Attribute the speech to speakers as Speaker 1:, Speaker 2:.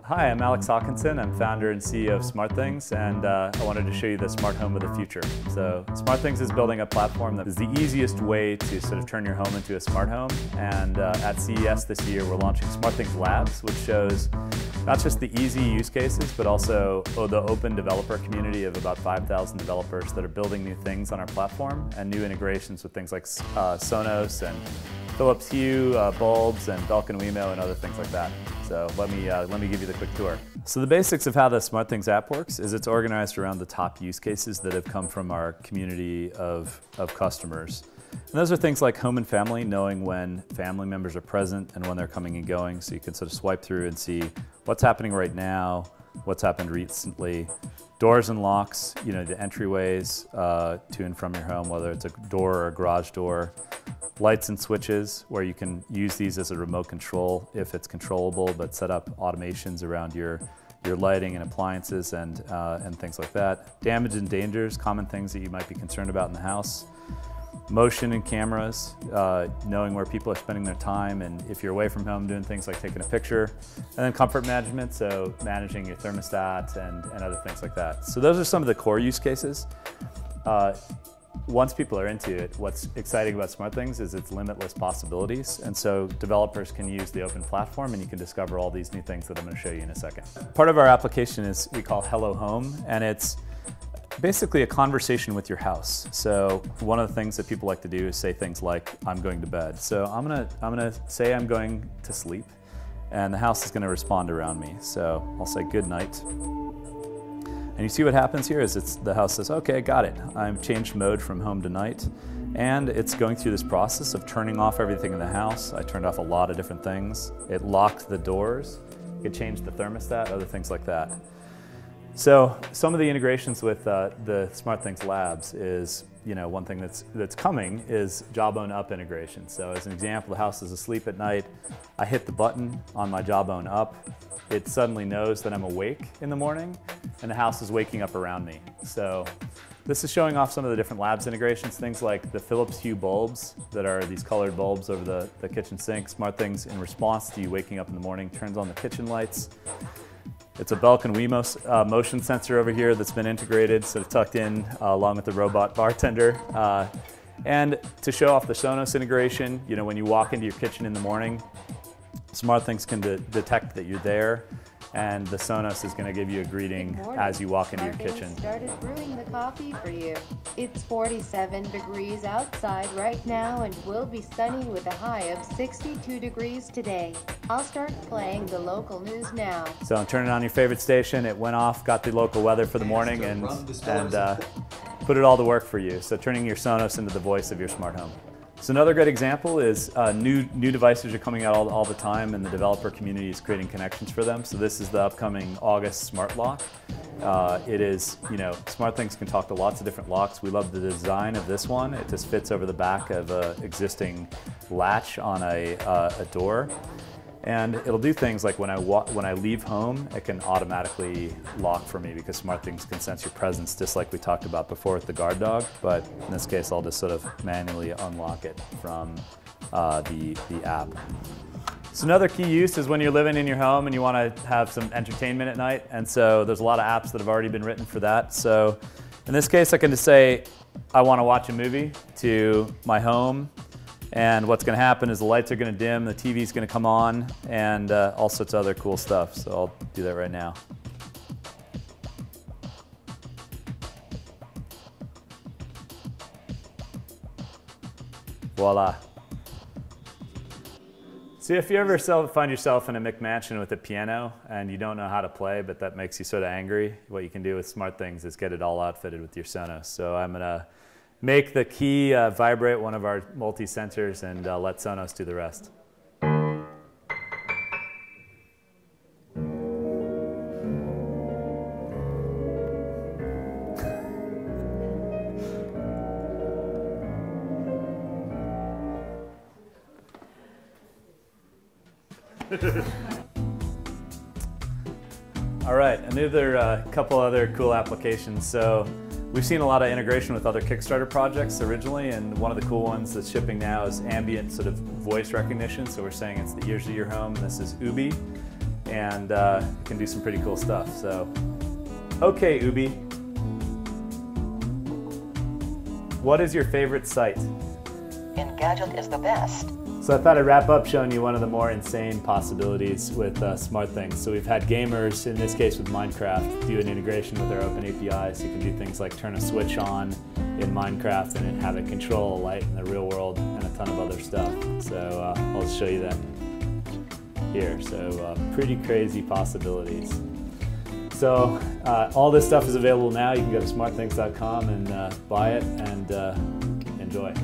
Speaker 1: Hi, I'm Alex Hawkinson. I'm founder and CEO of SmartThings, and I wanted to show you the smart home of the future. So SmartThings is building a platform that is the easiest way to sort of turn your home into a smart home. And at CES this year, we're launching SmartThings Labs, which shows not just the easy use cases, but also the open developer community of about 5,000 developers that are building new things on our platform and new integrations with things like Sonos and Philips Hue, bulbs, and Belkin Wemo, and other things like that. So let me give you the quick tour. So the basics of how the SmartThings app works is it's organized around the top use cases that have come from our community of customers. And those are things like home and family, knowing when family members are present and when they're coming and going. So you can sort of swipe through and see what's happening right now, what's happened recently. Doors and locks, you know, the entryways to and from your home, whether it's a door or a garage door. Lights and switches, where you can use these as a remote control if it's controllable, but set up automations around your lighting and appliances and things like that. Damage and dangers, common things that you might be concerned about in the house. Motion and cameras, knowing where people are spending their time, and if you're away from home, doing things like taking a picture. And then comfort management, so managing your thermostat and other things like that. So those are some of the core use cases. Once people are into it, what's exciting about SmartThings is its limitless possibilities. And so developers can use the open platform and you can discover all these new things that I'm going to show you in a second. Part of our application is we call Hello Home, and it's basically a conversation with your house. So one of the things that people like to do is say things like, I'm going to bed. So I'm gonna say I'm going to sleep, and the house is going to respond around me. So I'll say good night. And you see what happens here is the house says, okay, got it. I've changed mode from home to night. And it's going through this process of turning off everything in the house. I turned off a lot of different things. It locked the doors. You could change the thermostat, other things like that. So some of the integrations with the SmartThings Labs is, you know, one thing that's coming is Jawbone Up integration. So as an example, the house is asleep at night. I hit the button on my Jawbone Up. It suddenly knows that I'm awake in the morning, and the house is waking up around me. So this is showing off some of the different Labs integrations, things like the Philips Hue bulbs that are these colored bulbs over the kitchen sink. SmartThings, in response to you waking up in the morning, turns on the kitchen lights. It's a Belkin Wemo motion sensor over here that's been integrated, sort of tucked in along with the robot bartender. And to show off the Sonos integration, you know, when you walk into your kitchen in the morning, SmartThings can detect that you're there, and the Sonos is going to give you a greeting as you walk into your kitchen.
Speaker 2: Started brewing the coffee for you. It's 47 degrees outside right now and will be sunny with a high of 62 degrees today. I'll start playing the local news now.
Speaker 1: So I'm turning on your favorite station. It went off, got the local weather for the morning, and put it all to work for you. So turning your Sonos into the voice of your smart home. So another good example is new devices are coming out all the time, and the developer community is creating connections for them. So this is the upcoming August Smart Lock. It is, you know, SmartThings can talk to lots of different locks. We love the design of this one. It just fits over the back of an existing latch on a door. And it'll do things like when I leave home, it can automatically lock for me because SmartThings can sense your presence, just like we talked about before with the guard dog. But in this case, I'll just sort of manually unlock it from the app. So another key use is when you're living in your home and you want to have some entertainment at night. And so there's a lot of apps that have already been written for that. So in this case, I can just say, I want to watch a movie to my home. And what's going to happen is the lights are going to dim, the TV's going to come on, and all sorts of other cool stuff. So I'll do that right now. Voila. So if you ever find yourself in a McMansion with a piano and you don't know how to play, but that makes you sort of angry, what you can do with SmartThings is get it all outfitted with your Sonos. So I'm going to make the key vibrate one of our multi-sensors and let Sonos do the rest. All right, another couple other cool applications. So we've seen a lot of integration with other Kickstarter projects originally, and one of the cool ones that's shipping now is ambient sort of voice recognition. So we're saying it's the ears of your home, and this is Ubi. and can do some pretty cool stuff. So, okay, Ubi, what is your favorite site?
Speaker 3: Engadget is the best.
Speaker 1: So I thought I'd wrap up showing you one of the more insane possibilities with SmartThings. So we've had gamers, in this case with Minecraft, do an integration with our open API, so you can do things like turn a switch on in Minecraft and have it control a light in the real world and a ton of other stuff. So I'll just show you that here. So pretty crazy possibilities. So all this stuff is available now. You can go to smartthings.com and buy it and enjoy.